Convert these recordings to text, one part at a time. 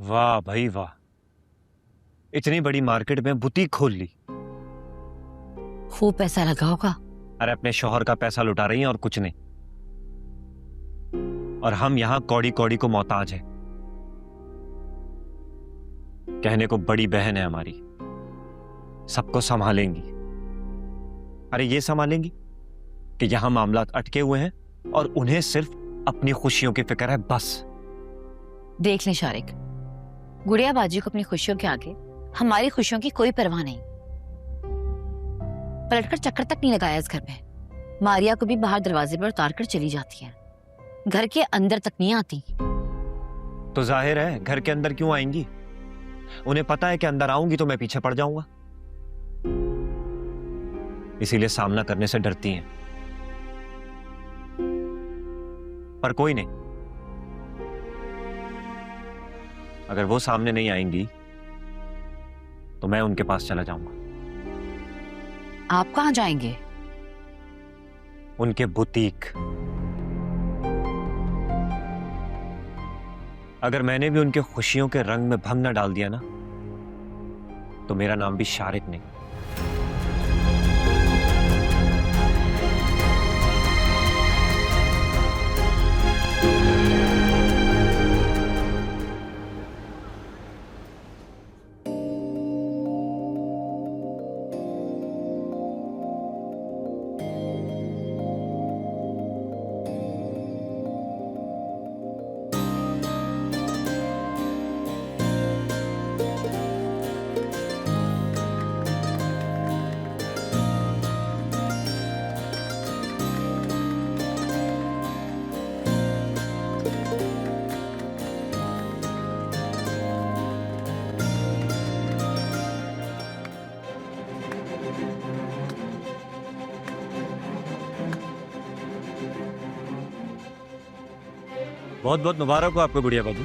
वाह भाई वाह, इतनी बड़ी मार्केट में बुटीक खोल ली। खूब पैसा लगा होगा। अरे अपने शौहर का पैसा लुटा रही हैं और कुछ नहीं। और हम यहां कौड़ी कौड़ी को मोहताज हैं। कहने को बड़ी बहन है हमारी, सबको संभालेंगी। अरे ये संभालेंगी कि यहां मामला अटके हुए हैं और उन्हें सिर्फ अपनी खुशियों की फिक्र है बस। देख ले शारिक, गुड़िया बाजी को अपनी खुशियों के आगे हमारी खुशियों की कोई परवाह नहीं। पलटकर चक्कर तक नहीं लगाया इस घर में। मारिया को भी बाहर दरवाजे पर उतार कर चली जाती है, घर के अंदर तक नहीं आती। तो जाहिर है घर के अंदर क्यों आएंगी? उन्हें पता है कि अंदर आऊंगी तो मैं पीछे पड़ जाऊंगा, इसीलिए सामना करने से डरती हैं। पर कोई नहीं, अगर वो सामने नहीं आएंगी तो मैं उनके पास चला जाऊंगा। आप कहाँ जाएंगे? उनके बुटीक। अगर मैंने भी उनके खुशियों के रंग में भंग न डाल दिया ना, तो मेरा नाम भी शारिक नहीं। बहुत बहुत मुबारक हो आपको गुड़िया बाबू।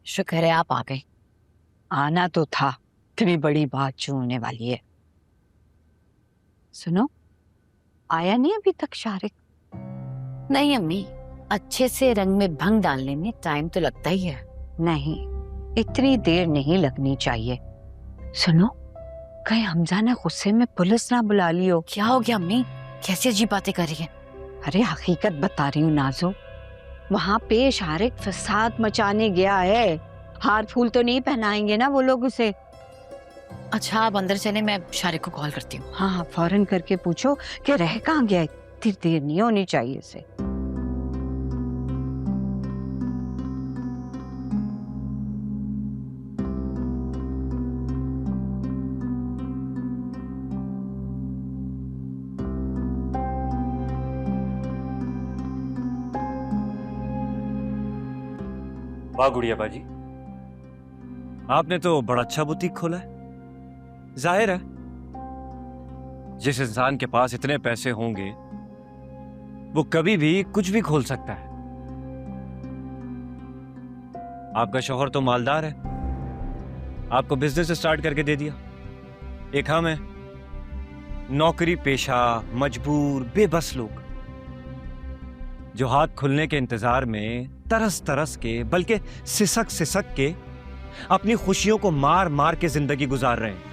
शुक्र है आप आ गए। आना तो था, इतनी बड़ी बात जो होने वाली है। सुनो, आया नहीं अभी तक शारिक? नहीं अम्मी, अच्छे से रंग में भंग डालने में टाइम तो लगता ही है। नहीं, इतनी देर नहीं लगनी चाहिए। सुनो, कहीं हमजा ने गुस्से में पुलिस ना बुला ली हो। क्या हो गया अम्मी, कैसी अजीब बातें कर रही है? अरे हकीकत बता रही हूँ नाजो, वहाँ पे शारिक फसाद मचाने गया है। हार फूल तो नहीं पहनाएंगे ना वो लोग उसे। अच्छा आप अंदर चले, मैं शारिक को कॉल करती हूँ। हाँ, फौरन करके पूछो कि रह कहाँ गया है। इतनी देर नहीं होनी चाहिए इसे। वाह गुड़िया बाजी, आपने तो बड़ा अच्छा बुटीक खोला है। जाहिर है जिस इंसान के पास इतने पैसे होंगे वो कभी भी कुछ भी खोल सकता है। आपका शौहर तो मालदार है, आपको बिजनेस स्टार्ट करके दे दिया। एक हम है नौकरी पेशा, मजबूर, बेबस लोग जो हाथ खुलने के इंतजार में तरस तरस के, बल्कि सिसक सिसक के अपनी खुशियों को मार मार के जिंदगी गुजार रहे हैं।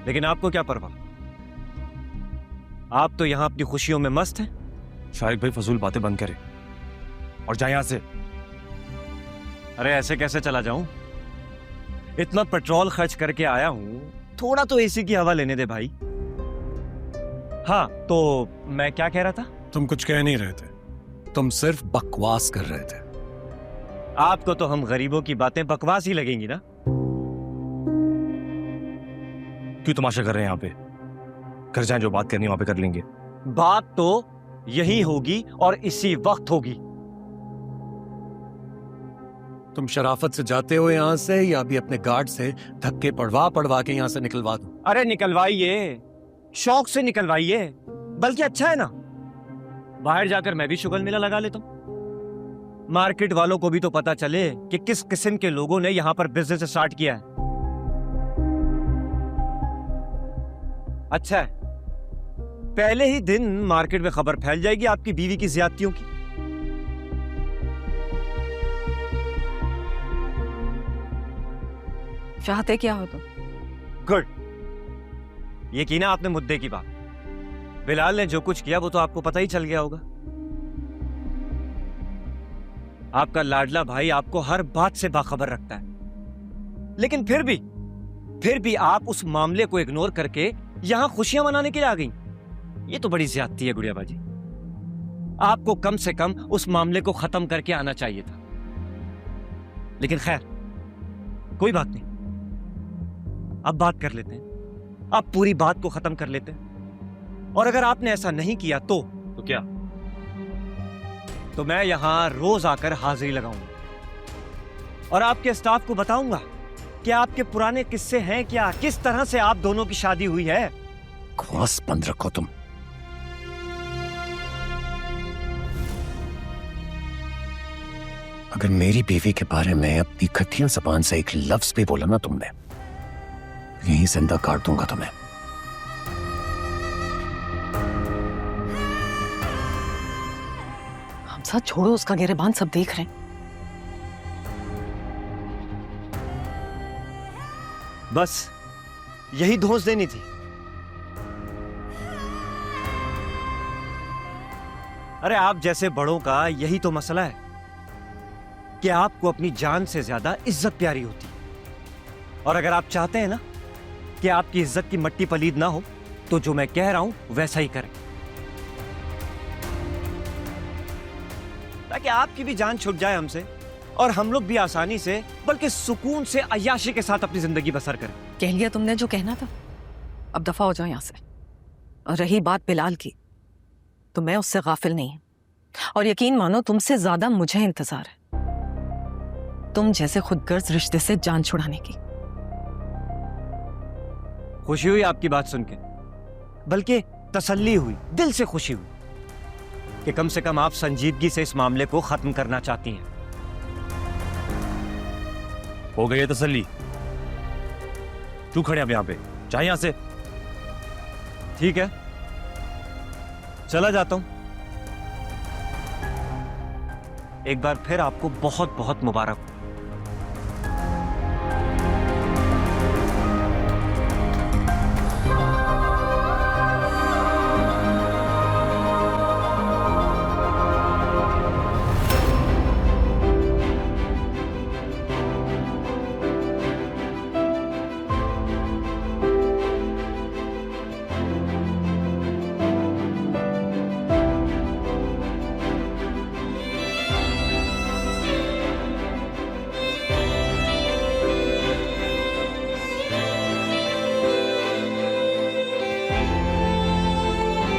लेकिन आपको क्या परवाह, आप तो यहां अपनी खुशियों में मस्त हैं। शारिक भाई फजूल बातें बंद करें और जाए यहां से। अरे ऐसे कैसे चला जाऊं, इतना पेट्रोल खर्च करके आया हूं, थोड़ा तो एसी की हवा लेने दे भाई। हाँ तो मैं क्या कह रहा था? तुम कुछ कह नहीं रहे थे, तुम सिर्फ बकवास कर रहे थे। आपको तो हम गरीबों की बातें बकवास ही लगेंगी ना। क्यों तमाशा कर रहे हैं यहाँ पे? घर जाएं, जो बात करनी है वहां पे कर लेंगे। बात तो यही होगी और इसी वक्त होगी। तुम शराफत से जाते हो यहाँ से या अभी अपने गार्ड से धक्के पड़वा पड़वा के यहाँ से निकलवा दो? अरे निकलवाइए, शौक से निकलवाइए, बल्कि अच्छा है ना, बाहर जाकर मैं भी शुगल मेला लगा लेता हूं। मार्केट वालों को भी तो पता चले कि किस किस्म के लोगों ने यहां पर बिजनेस स्टार्ट किया है। अच्छा है, पहले ही दिन मार्केट में खबर फैल जाएगी आपकी बीवी की ज्यादतियों की। चाहते क्या हो तुम? गुड, ये की ना आपने मुद्दे की बात। बिलाल ने जो कुछ किया वो तो आपको पता ही चल गया होगा। आपका लाडला भाई आपको हर बात से बाखबर रखता है, लेकिन फिर भी आप उस मामले को इग्नोर करके यहां खुशियां मनाने के लिए आ गई। ये तो बड़ी ज्यादती है गुड़िया बाजी। आपको कम से कम उस मामले को खत्म करके आना चाहिए था, लेकिन खैर कोई बात नहीं, अब बात कर लेते हैं, अब पूरी बात को खत्म कर लेते हैं। और अगर आपने ऐसा नहीं किया तो क्या? तो मैं यहां रोज आकर हाजिरी लगाऊंगा और आपके स्टाफ को बताऊंगा कि आपके पुराने किस्से हैं क्या, किस तरह से आप दोनों की शादी हुई है। खौस बंद रखो तुम। अगर मेरी बीवी के बारे में अपनी घटिया जबान से एक लफ्ज भी बोला ना तुमने, यहीं जिंदा काट दूंगा तुम्हें। हमजा छोड़ो उसका गिरेबान, सब देख रहे हैं। बस यही धौंस देनी थी। अरे आप जैसे बड़ों का यही तो मसला है कि आपको अपनी जान से ज्यादा इज्जत प्यारी होती है। और अगर आप चाहते हैं ना कि आपकी इज्जत की मट्टी पलीद ना हो, तो जो मैं कह रहा हूं वैसा ही करें, ताकि आपकी भी जान छूट जाए हमसे और हम लोग भी आसानी से, बल्कि सुकून से, अय्याशी के साथ अपनी जिंदगी बसर करें। कह लिया तुमने जो कहना था, अब दफा हो जाओ यहाँ से। और रही बात बिलाल की, तो मैं उससे गाफिल नहीं हूं, और यकीन मानो तुमसे ज्यादा मुझे इंतजार है तुम जैसे खुदगर्ज रिश्ते से जान छुड़ाने की। खुशी हुई आपकी बात सुन के, बल्कि तसल्ली हुई, दिल से खुशी हुई कि कम से कम आप संजीदगी से इस मामले को खत्म करना चाहती हैं। हो गई है तसल्ली? क्यों खड़े आप यहाँ पे? चाहे यहाँ से। ठीक है, चला जाता हूं। एक बार फिर आपको बहुत बहुत मुबारक हो।